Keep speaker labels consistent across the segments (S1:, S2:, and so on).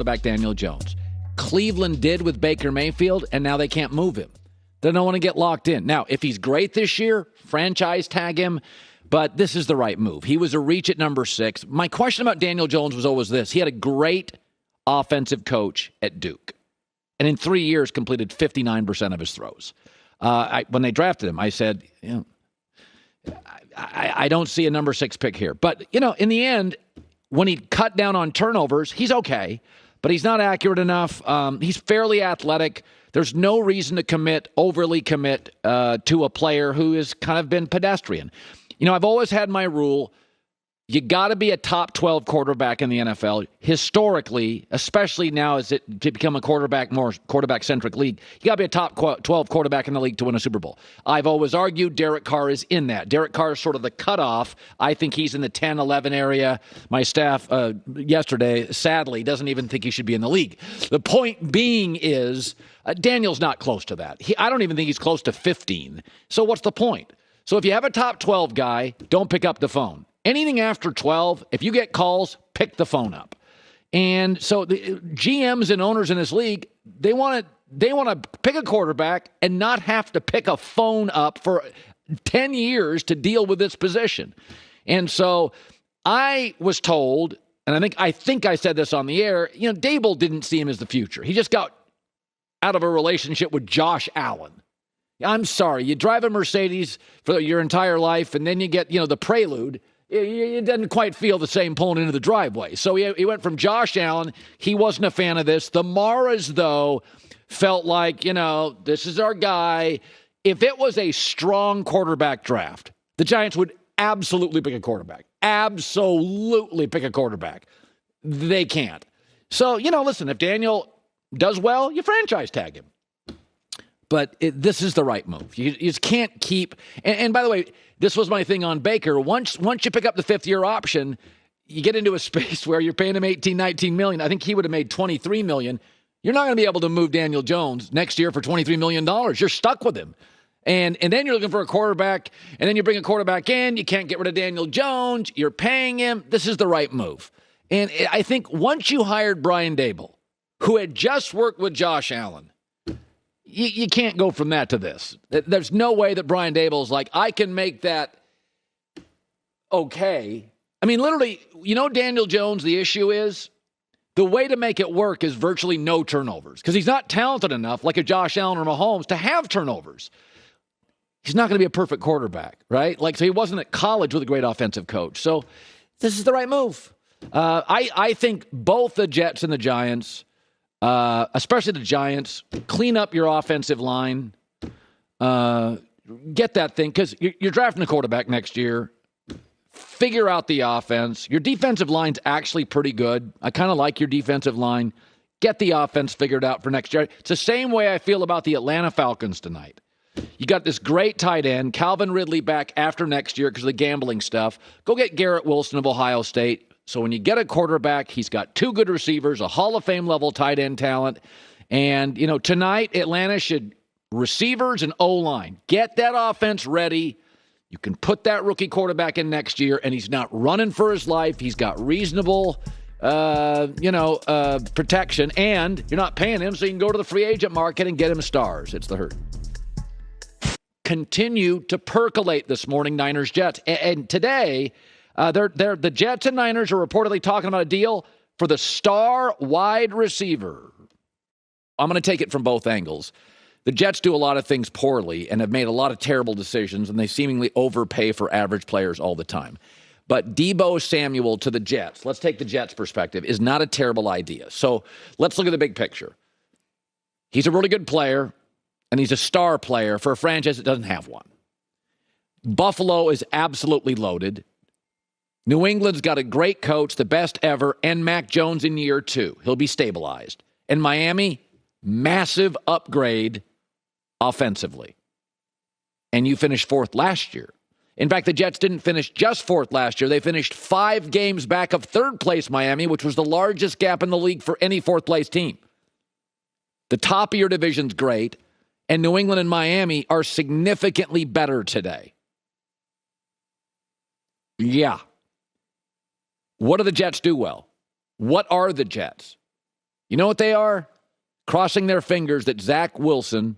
S1: quarterback Daniel Jones. Cleveland did with Baker Mayfield, and now they can't move him. They don't want to get locked in. Now, if he's great this year, franchise tag him, but this is the right move. He was a reach at number 6. My question about Daniel Jones was always this. He had a great offensive coach at Duke, and in 3 years completed 59% of his throws. When they drafted him, I said, I don't see a number 6 pick here. But, in the end, when he cut down on turnovers, he's okay, but he's not accurate enough. He's fairly athletic. There's no reason to overly commit to a player who has kind of been pedestrian. I've always had my rule. You got to be a top 12 quarterback in the NFL. Historically, especially now as it to become more quarterback-centric league, you got to be a top 12 quarterback in the league to win a Super Bowl. I've always argued Derek Carr is in that. Derek Carr is sort of the cutoff. I think he's in the 10, 11 area. My staff yesterday, sadly, doesn't even think he should be in the league. The point being is Daniel's not close to that. I don't even think he's close to 15. So what's the point? So if you have a top 12 guy, don't pick up the phone. Anything after 12, if you get calls, pick the phone up. And so the GMs and owners in this league, they want to pick a quarterback and not have to pick a phone up for 10 years to deal with this position. And so I was told, and I think I said this on the air, Dable didn't see him as the future. He just got out of a relationship with Josh Allen. I'm sorry, you drive a Mercedes for your entire life, and then you get, the Prelude. It doesn't quite feel the same pulling into the driveway. So he went from Josh Allen. He wasn't a fan of this. The Maras, though, felt like, this is our guy. If it was a strong quarterback draft, the Giants would absolutely pick a quarterback. Absolutely pick a quarterback. They can't. So, listen, if Daniel does well, you franchise tag him. But this is the right move. You just can't keep – and by the way, this was my thing on Baker. Once you pick up the fifth-year option, you get into a space where you're paying him $18, $19 million. I think he would have made $23 million. You're not going to be able to move Daniel Jones next year for $23 million. You're stuck with him. And then you're looking for a quarterback, and then you bring a quarterback in. You can't get rid of Daniel Jones. You're paying him. This is the right move. And I think once you hired Brian Dable, who had just worked with Josh Allen, you can't go from that to this. There's no way that Brian Dable is like, I can make that okay. I mean, literally, Daniel Jones, the issue is the way to make it work is virtually no turnovers because he's not talented enough like a Josh Allen or Mahomes to have turnovers. He's not going to be a perfect quarterback, right? So he wasn't at college with a great offensive coach. So this is the right move. I think both the Jets and the Giants, especially the Giants, clean up your offensive line. Get that thing, because you're drafting a quarterback next year. Figure out the offense. Your defensive line's actually pretty good. I kind of like your defensive line. Get the offense figured out for next year. It's the same way I feel about the Atlanta Falcons tonight. You got this great tight end, Calvin Ridley, back after next year because of the gambling stuff. Go get Garrett Wilson of Ohio State. So when you get a quarterback, he's got two good receivers, a Hall of Fame level tight end talent. And, tonight Atlanta should receivers and O-line. Get that offense ready. You can put that rookie quarterback in next year, and he's not running for his life. He's got reasonable, protection, and you're not paying him, so you can go to the free agent market and get him stars. It's the herd. Continue to percolate this morning, Niners-Jets. And today, the Jets and Niners are reportedly talking about a deal for the star wide receiver. I'm going to take it from both angles. The Jets do a lot of things poorly and have made a lot of terrible decisions, and they seemingly overpay for average players all the time. But Deebo Samuel to the Jets, let's take the Jets' perspective, is not a terrible idea. So let's look at the big picture. He's a really good player, and he's a star player for a franchise that doesn't have one. Buffalo is absolutely loaded. New England's got a great coach, the best ever, and Mac Jones in year 2. He'll be stabilized. And Miami, massive upgrade offensively. And you finished 4th last year. In fact, the Jets didn't finish just 4th last year. They finished 5 games back of 3rd place Miami, which was the largest gap in the league for any 4th place team. The top of your division's great, and New England and Miami are significantly better today. Yeah. What do the Jets do well? What are the Jets? You know what they are? Crossing their fingers that Zach Wilson,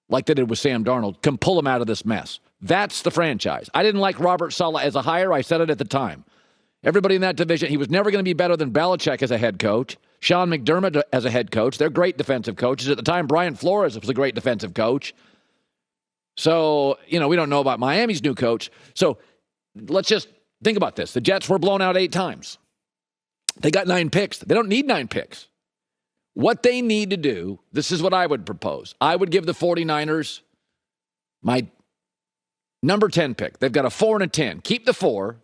S1: like they did with Sam Darnold, can pull them out of this mess. That's the franchise. I didn't like Robert Saleh as a hire. I said it at the time. Everybody in that division, he was never going to be better than Belichick as a head coach. Sean McDermott as a head coach. They're great defensive coaches. At the time, Brian Flores was a great defensive coach. So, we don't know about Miami's new coach. So let's just think about this. The Jets were blown out 8 times. They got 9 picks. They don't need 9 picks. What they need to do, this is what I would propose. I would give the 49ers my number 10 pick. They've got a 4 and a 10. Keep the 4.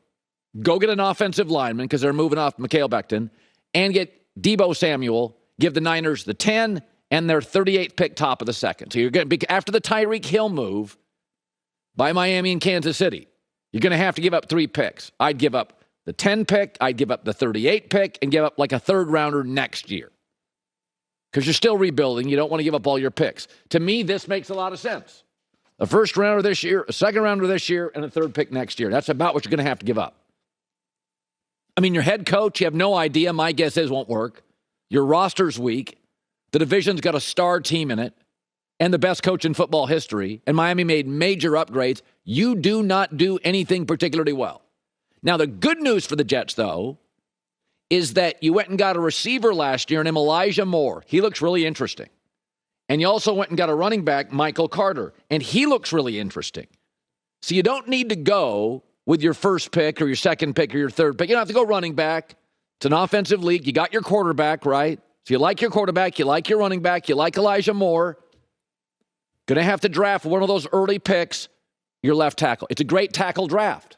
S1: Go get an offensive lineman because they're moving off Mikael Becton. And get Deebo Samuel. Give the Niners the 10 and their 38th pick top of the second. So you're going to be, after the Tyreek Hill move by Miami and Kansas City, you're going to have to give up 3 picks. I'd give up the 10 pick, I'd give up the 38 pick, and give up like a 3rd rounder next year. Because you're still rebuilding. You don't want to give up all your picks. To me, this makes a lot of sense. A 1st rounder this year, a 2nd rounder this year, and a 3rd pick next year. That's about what you're going to have to give up. I mean, your head coach, you have no idea. My guess is won't work. Your roster's weak. The division's got a star team in it and the best coach in football history. And Miami made major upgrades. You do not do anything particularly well. Now, the good news for the Jets, though, is that you went and got a receiver last year named Elijah Moore. He looks really interesting. And you also went and got a running back, Michael Carter, and he looks really interesting. So you don't need to go with your 1st pick or your 2nd pick or your 3rd pick. You don't have to go running back. It's an offensive league. You got your quarterback, right? So you like your quarterback, you like your running back, you like Elijah Moore. Going to have to draft one of those early picks, your left tackle. It's a great tackle draft.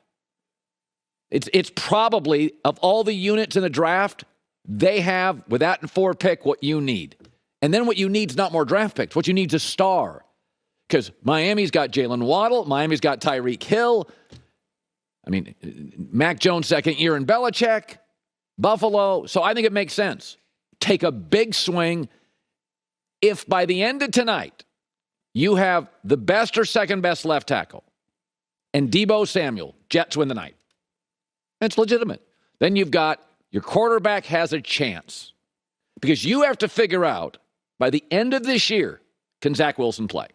S1: It's probably, of all the units in the draft, they have, with that 4th pick, what you need. And then what you need is not more draft picks. What you need is a star. Because Miami's got Jalen Waddle. Miami's got Tyreek Hill. I mean, Mac Jones' 2nd year in Belichick. Buffalo. So I think it makes sense. Take a big swing. If by the end of tonight, you have the best or 2nd best left tackle and Deebo Samuel, Jets win the night. That's legitimate. Then you've got your quarterback has a chance. Because you have to figure out, by the end of this year, can Zach Wilson play?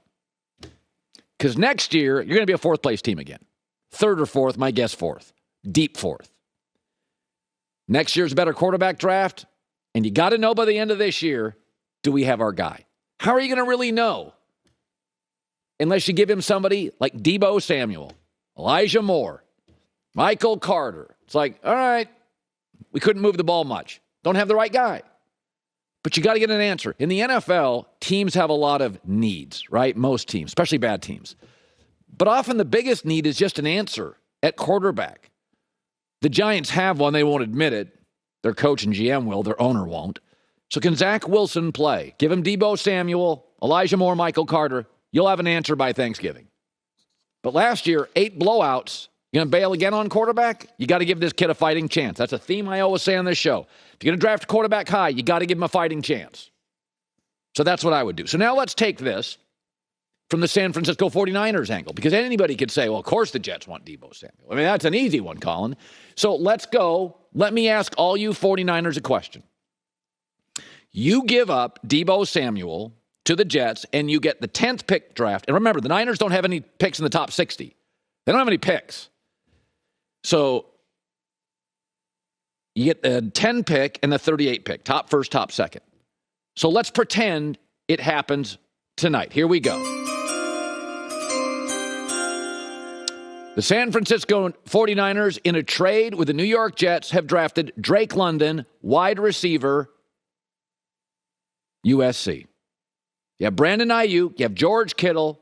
S1: Because next year, you're going to be a 4th place team again. 3rd or 4th, my guess 4th. Deep 4th. Next year's a better quarterback draft. And you got to know by the end of this year, do we have our guy? How are you going to really know? Unless you give him somebody like Deebo Samuel, Elijah Moore, Michael Carter. It's like, all right, we couldn't move the ball much. Don't have the right guy. But you got to get an answer. In the NFL, teams have a lot of needs, right? Most teams, especially bad teams. But often the biggest need is just an answer at quarterback. The Giants have one. They won't admit it. Their coach and GM will. Their owner won't. So can Zach Wilson play? Give him Deebo Samuel, Elijah Moore, Michael Carter. You'll have an answer by Thanksgiving. But last year, 8 blowouts. You going to bail again on quarterback? You got to give this kid a fighting chance. That's a theme I always say on this show. If you're going to draft a quarterback high, you got to give him a fighting chance. So that's what I would do. So now let's take this from the San Francisco 49ers angle, because anybody could say, well, of course the Jets want Deebo Samuel. I mean, that's an easy one, Colin. So let's go. Let me ask all you 49ers a question. You give up Deebo Samuel to the Jets, and you get the 10th pick draft. And remember, the Niners don't have any picks in the top 60. They don't have any picks. So you get the 10 pick and the 38 pick, top 1st, top 2nd. So let's pretend it happens tonight. Here we go. The San Francisco 49ers, in a trade with the New York Jets, have drafted Drake London, wide receiver, USC. You have Brandon Ayuk, you have George Kittle,